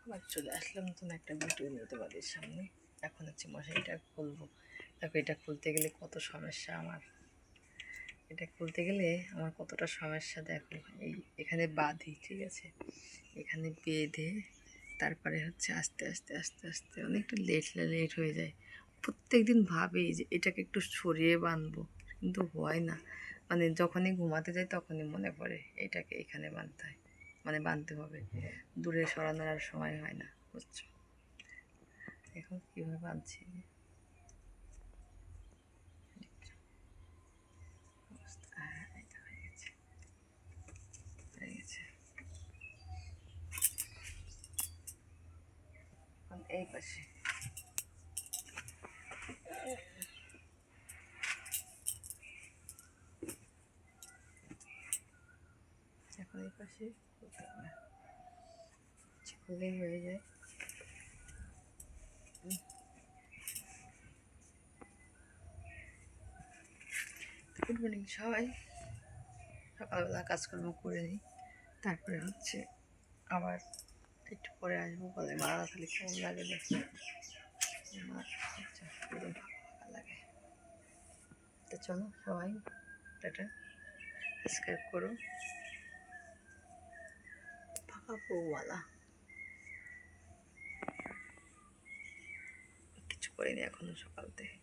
আবার চলে আসলাম নতুন একটা ভিডিও নিয়ে তোমাদের সামনে। এখন হচ্ছে মশারিটা খুলবো। দেখো এটা খুলতে গেলে কত সমস্যা আমার, এটা খুলতে গেলে আমার কতটা সমস্যা। দেখো এই এখানে বাঁধি, ঠিক আছে, এখানে বেঁধে তারপরে হচ্ছে আস্তে আস্তে আস্তে আস্তে অনেকটা লেট হয়ে যায়। প্রত্যেক দিন ভাবি যে এটাকে একটু সরিয়ে বাঁধবো, কিন্তু হয় না। মানে যখনই ঘুমাতে যাই তখনই মনে পড়ে এটাকে এখানে বাঁধতে হয়, মানে বাঁধতে হবে। দূরে সরানোর আর সময় হয় না, বুঝছো। এখন কীভাবে বাঁধছি, হ্যাঁ এটা হয়ে গেছে, হয়ে গেছে। এখন এই পাশে, এখন এই পাশে খুলতে হবে, খুললেই হয়ে যায়। গুড মর্নিং সবাই। সকালবেলা কাজকর্ম করে নিই, তারপরে হচ্ছে আবার একটু পরে আসবো। বলে মারা খালি কেমন লাগে দেখি, আচ্ছা একদম ফাঁকা ফাঁকা লাগে। তো চলো সবাই টাটা, সাবস্ক্রাইব করো। ফাঁকা বউওয়ালা কিছু করিনি এখনো সকাল থেকে।